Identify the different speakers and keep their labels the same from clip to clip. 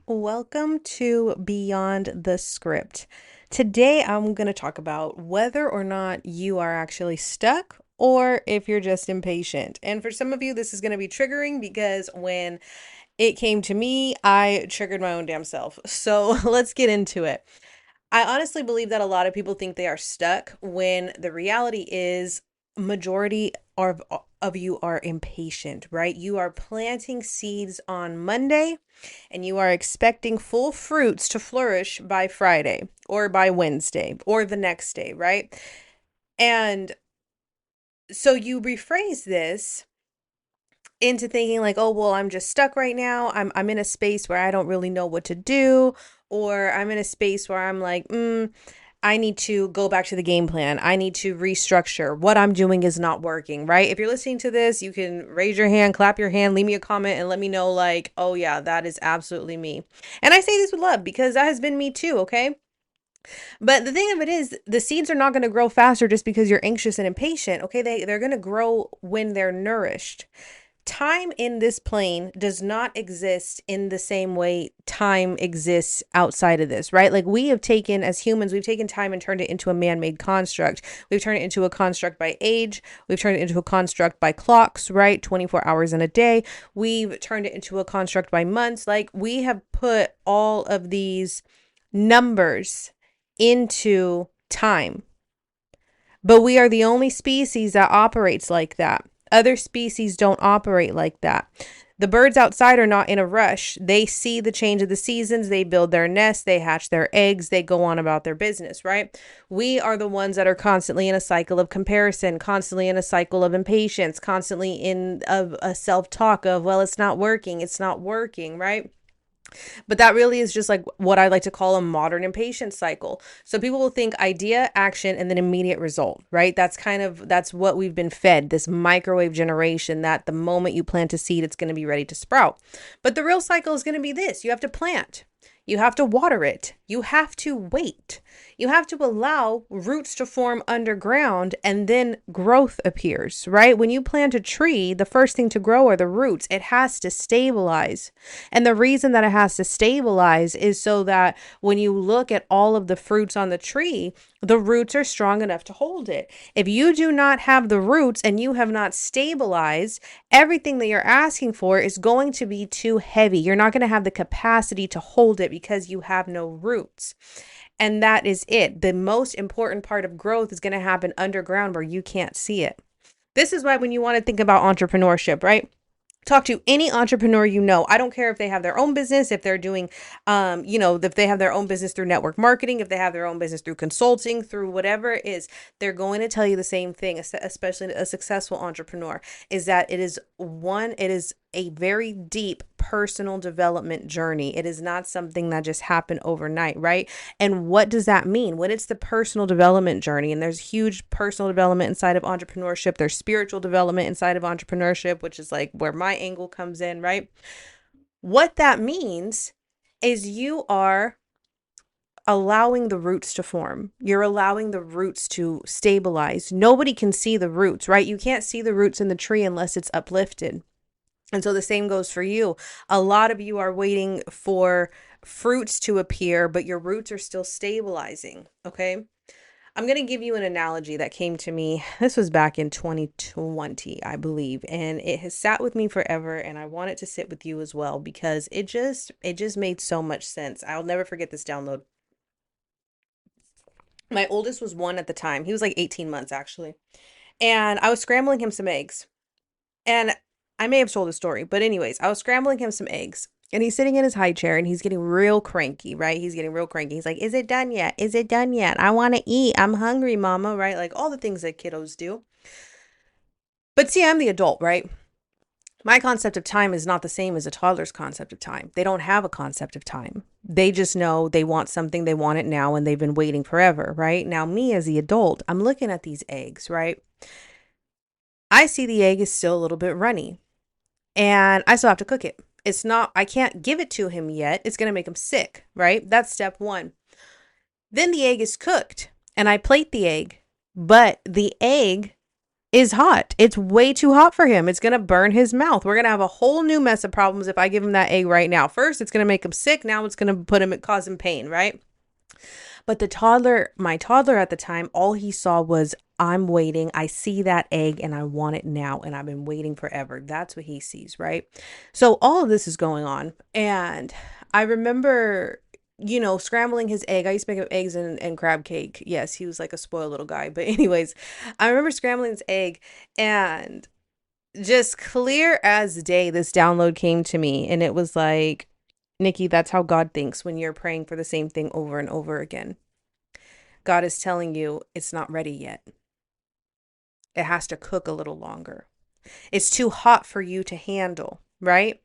Speaker 1: Welcome to Beyond the Script. Today, I'm going to talk about whether or not you are actually stuck or if you're just impatient. And for some of you, this is going to be triggering because when it came to me, I triggered my own damn self. So let's get into it. I honestly believe that a lot of people think they are stuck when the reality is majority of you are impatient, right? You are planting seeds on Monday and you are expecting full fruits to flourish by Friday or by Wednesday or the next day, right? And so you rephrase this into thinking like, oh, well, I'm just stuck right now. I'm in a space where I don't really know what to do, or I'm in a space where I'm like, I need to go back to the game plan. I need to restructure. What I'm doing is not working, right? If you're listening to this, you can raise your hand, clap your hand, leave me a comment, and let me know, like, oh, yeah, that is absolutely me. And I say this with love because that has been me too, okay? But the thing of it is, the seeds are not going to grow faster just because you're anxious and impatient, okay? They're going to grow when they're nourished. Time in this plane does not exist in the same way time exists outside of this, right? Like we have taken, as humans, we've taken time and turned it into a man-made construct. We've turned it into a construct by age. We've turned it into a construct by clocks, right? 24 hours in a day. We've turned it into a construct by months. Like we have put all of these numbers into time. But we are the only species that operates like that. Other species don't operate like that. The birds outside are not in a rush. They see the change of the seasons, they build their nests, they hatch their eggs, they go on about their business, right? We are the ones that are constantly in a cycle of comparison, constantly in a cycle of impatience, constantly in a self-talk of, well, it's not working, right? But that really is just like what I like to call a modern impatience cycle. So people will think idea, action, and then immediate result, right? That's what we've been fed, this microwave generation that the moment you plant a seed, it's going to be ready to sprout. But the real cycle is going to be this. You have to plant. You have to water it. You have to wait. You have to allow roots to form underground and then growth appears, right? When you plant a tree, the first thing to grow are the roots. It has to stabilize. And the reason that it has to stabilize is so that when you look at all of the fruits on the tree, the roots are strong enough to hold it. If you do not have the roots and you have not stabilized, everything that you're asking for is going to be too heavy. You're not going to have the capacity to hold it because you have no roots. And that is it. The most important part of growth is going to happen underground where you can't see it. This is why when you want to think about entrepreneurship, right? Talk to any entrepreneur you know. I don't care if they have their own business, if they're doing if they have their own business through network marketing, if they have their own business through consulting, through whatever it is, they're going to tell you the same thing, especially a successful entrepreneur, is that it is a very deep personal development journey. It is not something that just happened overnight, right? And what does that mean? When it's the personal development journey, and there's huge personal development inside of entrepreneurship, there's spiritual development inside of entrepreneurship, which is like where my angle comes in, right? What that means is you are allowing the roots to form. You're allowing the roots to stabilize. Nobody can see the roots, right? You can't see the roots in the tree unless it's uplifted. And so the same goes for you. A lot of you are waiting for fruits to appear, but your roots are still stabilizing. Okay. I'm going to give you an analogy that came to me. This was back in 2020, I believe, and it has sat with me forever, and I want it to sit with you as well because it just made so much sense. I'll never forget this download. My oldest was 1 at the time. He was like 18 months actually. And I was scrambling him some eggs. And I may have told the story, but anyways, I was scrambling him some eggs. And he's sitting in his high chair and he's getting real cranky, right? He's getting real cranky. He's like, "Is it done yet? Is it done yet? I want to eat. I'm hungry, mama," right? Like all the things that kiddos do. But see, I'm the adult, right? My concept of time is not the same as a toddler's concept of time. They don't have a concept of time. They just know they want something, they want it now, and they've been waiting forever, right? Now, me as the adult, I'm looking at these eggs, right? I see the egg is still a little bit runny and I still have to cook it. I can't give it to him yet. It's going to make him sick, right? That's step one. Then the egg is cooked and I plate the egg, but the egg is hot. It's way too hot for him. It's going to burn his mouth. We're going to have a whole new mess of problems if I give him that egg right now. First, it's going to make him sick. Now it's going to cause him pain, right? But my toddler at the time, all he saw was, I'm waiting. I see that egg and I want it now. And I've been waiting forever. That's what he sees, right? So all of this is going on. And I remember, scrambling his egg. I used to make him eggs and crab cake. Yes, he was like a spoiled little guy. But anyways, I remember scrambling his egg, and just clear as day, this download came to me. And it was like, Nikki, that's how God thinks when you're praying for the same thing over and over again. God is telling you it's not ready yet. It has to cook a little longer. It's too hot for you to handle, right?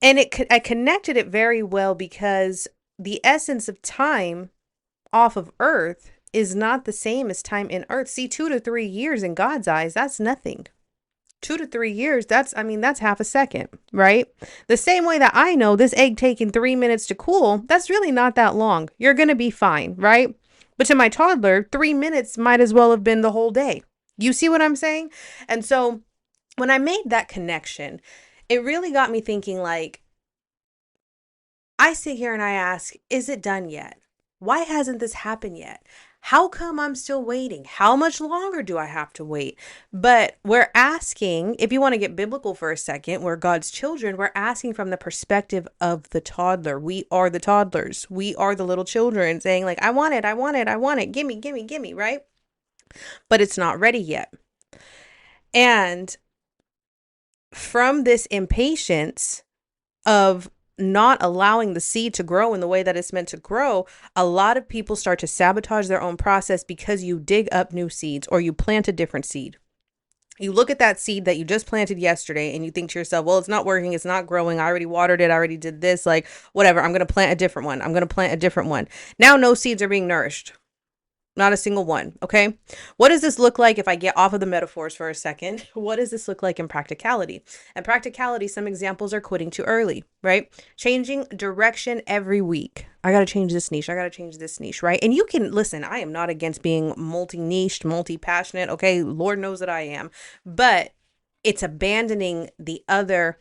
Speaker 1: And I connected it very well because the essence of time off of earth is not the same as time in earth. See, 2 to 3 years in God's eyes, that's nothing. 2 to 3 years, that's half a second, right? The same way that I know this egg taking 3 minutes to cool, that's really not that long. You're going to be fine, right? But to my toddler, 3 minutes might as well have been the whole day. You see what I'm saying? And so when I made that connection, it really got me thinking, like, I sit here and I ask, is it done yet? Why hasn't this happened yet? How come I'm still waiting? How much longer do I have to wait? But we're asking, if you want to get biblical for a second, we're God's children. We're asking from the perspective of the toddler. We are the toddlers. We are the little children saying, like, I want it, I want it, I want it. Gimme, gimme, gimme, right? But it's not ready yet. And from this impatience of not allowing the seed to grow in the way that it's meant to grow, a lot of people start to sabotage their own process because you dig up new seeds or you plant a different seed. You look at that seed that you just planted yesterday and you think to yourself, well, it's not working. It's not growing. I already watered it. I already did this. Like, whatever. I'm going to plant a different one. I'm going to plant a different one. Now no seeds are being nourished. Not a single one. Okay. What does this look like if I get off of the metaphors for a second? What does this look like in practicality? In practicality, some examples are quitting too early, right? Changing direction every week. I got to change this niche. I got to change this niche, right? And you can listen, I am not against being multi-niched, multi-passionate. Okay. Lord knows that I am, but it's abandoning the other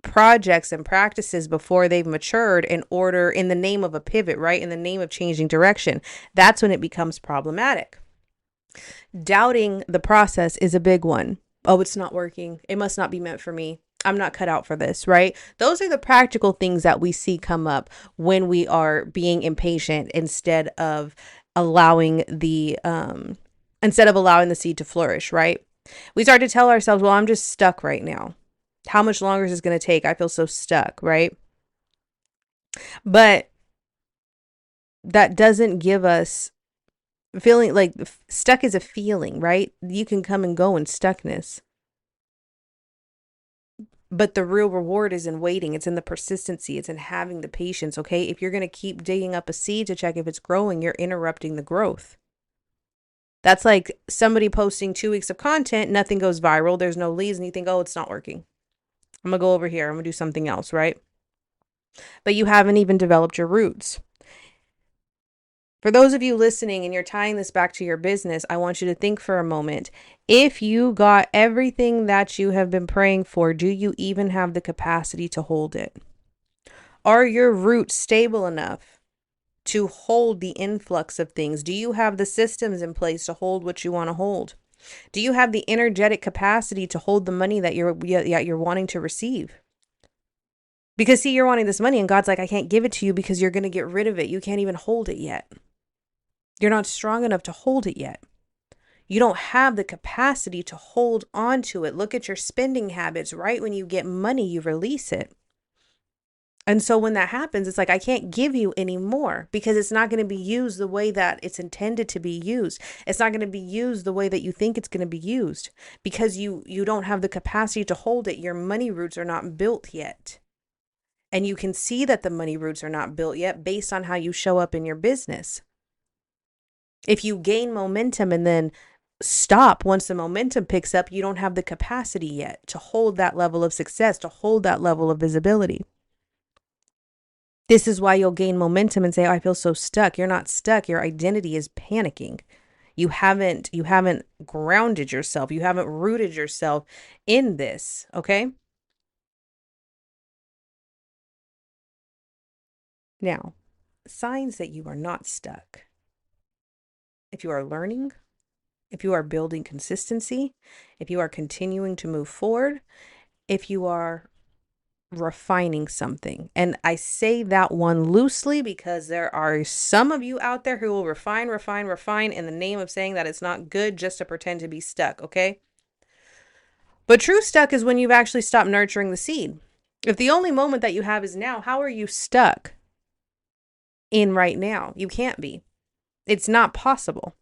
Speaker 1: projects and practices before they've matured in the name of a pivot, right? In the name of changing direction. That's when it becomes problematic. Doubting the process is a big one. Oh, it's not working. It must not be meant for me. I'm not cut out for this, right? Those are the practical things that we see come up when we are being impatient instead of allowing the seed to flourish, right? We start to tell ourselves, well, I'm just stuck right now. How much longer is this going to take? I feel so stuck, right? But that doesn't give us feeling like stuck is a feeling, right? You can come and go in stuckness. But the real reward is in waiting. It's in the persistency. It's in having the patience, okay? If you're going to keep digging up a seed to check if it's growing, you're interrupting the growth. That's like somebody posting 2 weeks of content, nothing goes viral, there's no leads, and you think, oh, it's not working. I'm going to go over here. I'm going to do something else, right? But you haven't even developed your roots. For those of you listening and you're tying this back to your business, I want you to think for a moment. If you got everything that you have been praying for, do you even have the capacity to hold it? Are your roots stable enough to hold the influx of things? Do you have the systems in place to hold what you want to hold? Do you have the energetic capacity to hold the money that you're wanting to receive? Because see, you're wanting this money and God's like, I can't give it to you because you're going to get rid of it. You can't even hold it yet. You're not strong enough to hold it yet. You don't have the capacity to hold on to it. Look at your spending habits. Right when you get money, you release it. And so when that happens, it's like, I can't give you any more because it's not going to be used the way that it's intended to be used. It's not going to be used the way that you think it's going to be used because you don't have the capacity to hold it. Your money roots are not built yet. And you can see that the money roots are not built yet based on how you show up in your business. If you gain momentum and then stop once the momentum picks up, you don't have the capacity yet to hold that level of success, to hold that level of visibility. This is why you'll gain momentum and say, oh, I feel so stuck. You're not stuck. Your identity is panicking. You haven't grounded yourself. You haven't rooted yourself in this, okay? Now, signs that you are not stuck. If you are learning, if you are building consistency, if you are continuing to move forward, if you are refining something. And I say that one loosely because there are some of you out there who will refine, refine, refine in the name of saying that it's not good just to pretend to be stuck, okay? But true stuck is when you've actually stopped nurturing the seed. If the only moment that you have is now, how are you stuck in right now? You can't be. It's not possible.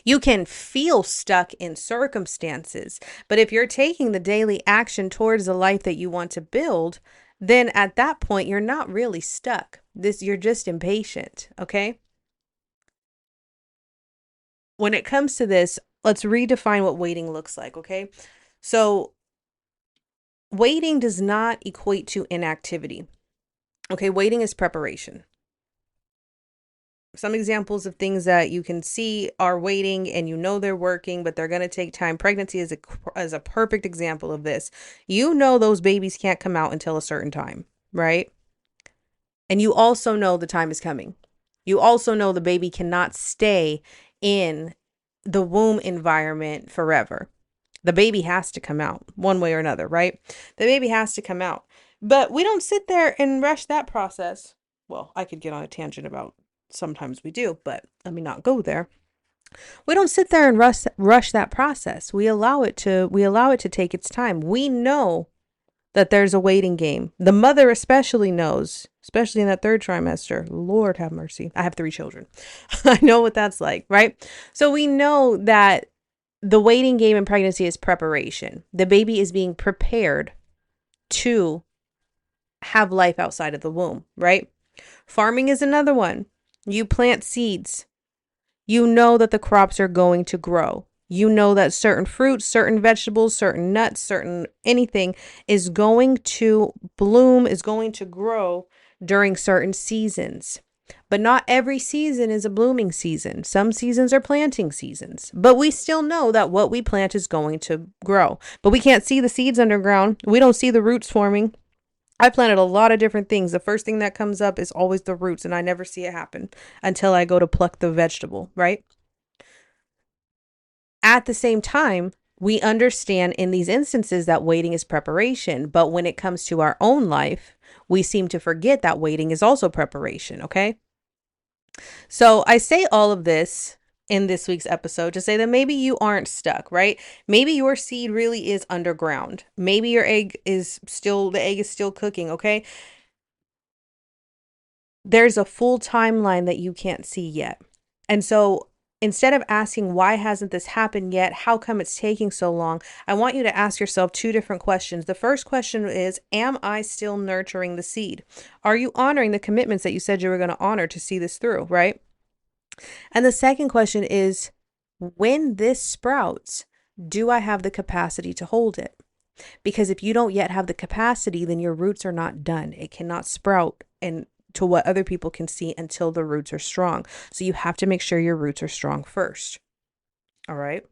Speaker 1: You can feel stuck in circumstances, but if you're taking the daily action towards the life that you want to build, then at that point you're not really stuck. You're just impatient, okay? When it comes to this, let's redefine what waiting looks like, okay? So, waiting does not equate to inactivity. Okay, waiting is preparation. Some examples of things that you can see are waiting and you know they're working, but they're going to take time. Pregnancy is a perfect example of this. You know those babies can't come out until a certain time, right? And you also know the time is coming. You also know the baby cannot stay in the womb environment forever. The baby has to come out one way or another, right? The baby has to come out. But we don't sit there and rush that process. Well, I could get on a tangent about sometimes we do, but let me not go there. We don't sit there and rush that process. We allow it to take its time. We know that there's a waiting game. The mother especially knows, especially in that third trimester. Lord have mercy. I have 3 children. I know what that's like, right? So we know that the waiting game in pregnancy is preparation. The baby is being prepared to have life outside of the womb, right? Farming is another one. You plant seeds. You know that the crops are going to grow. You know that certain fruits, certain vegetables, certain nuts, certain anything is going to bloom, is going to grow during certain seasons. But not every season is a blooming season. Some seasons are planting seasons. But we still know that what we plant is going to grow. But we can't see the seeds underground. We don't see the roots forming. I planted a lot of different things. The first thing that comes up is always the roots, and I never see it happen until I go to pluck the vegetable, right? At the same time, we understand in these instances that waiting is preparation. But when it comes to our own life, we seem to forget that waiting is also preparation, okay? So I say all of this in this week's episode to say that maybe you aren't stuck, right? Maybe your seed really is underground. Maybe the egg is still cooking, okay? There's a full timeline that you can't see yet. And so instead of asking, why hasn't this happened yet? How come it's taking so long? I want you to ask yourself 2 different questions. The first question is, am I still nurturing the seed? Are you honoring the commitments that you said you were going to honor to see this through, right? And the second question is, when this sprouts, do I have the capacity to hold it? Because if you don't yet have the capacity, then your roots are not done. It cannot sprout and to what other people can see until the roots are strong. So you have to make sure your roots are strong first. All right.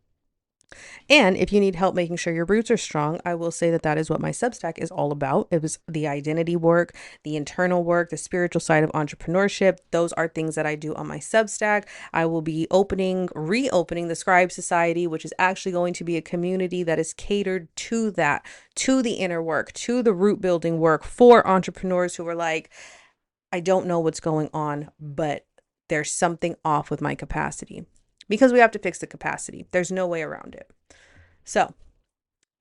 Speaker 1: And if you need help making sure your roots are strong, I will say that that is what my Substack is all about. It was the identity work, the internal work, the spiritual side of entrepreneurship. Those are things that I do on my Substack. I will be reopening the Scribe Society, which is actually going to be a community that is catered to that, to the inner work, to the root building work for entrepreneurs who are like, I don't know what's going on, but there's something off with my capacity, because we have to fix the capacity. There's no way around it. So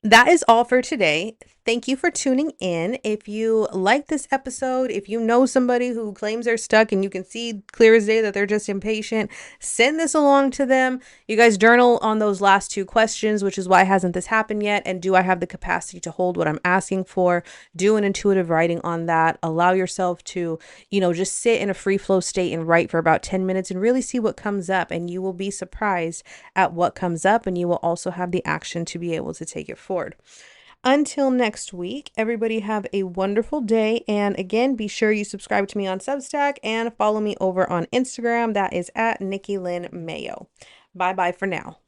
Speaker 1: that is all for today. Thank you for tuning in. If you like this episode, if you know somebody who claims they're stuck and you can see clear as day that they're just impatient, send this along to them. You guys journal on those last 2 questions, which is, why hasn't this happened yet? And do I have the capacity to hold what I'm asking for? Do an intuitive writing on that. Allow yourself to, just sit in a free flow state and write for about 10 minutes and really see what comes up. And you will be surprised at what comes up, and you will also have the action to be able to take it forward. Until next week, everybody have a wonderful day. And again, be sure you subscribe to me on Substack and follow me over on Instagram. That is at Nikki Lynn Mayo. Bye bye for now.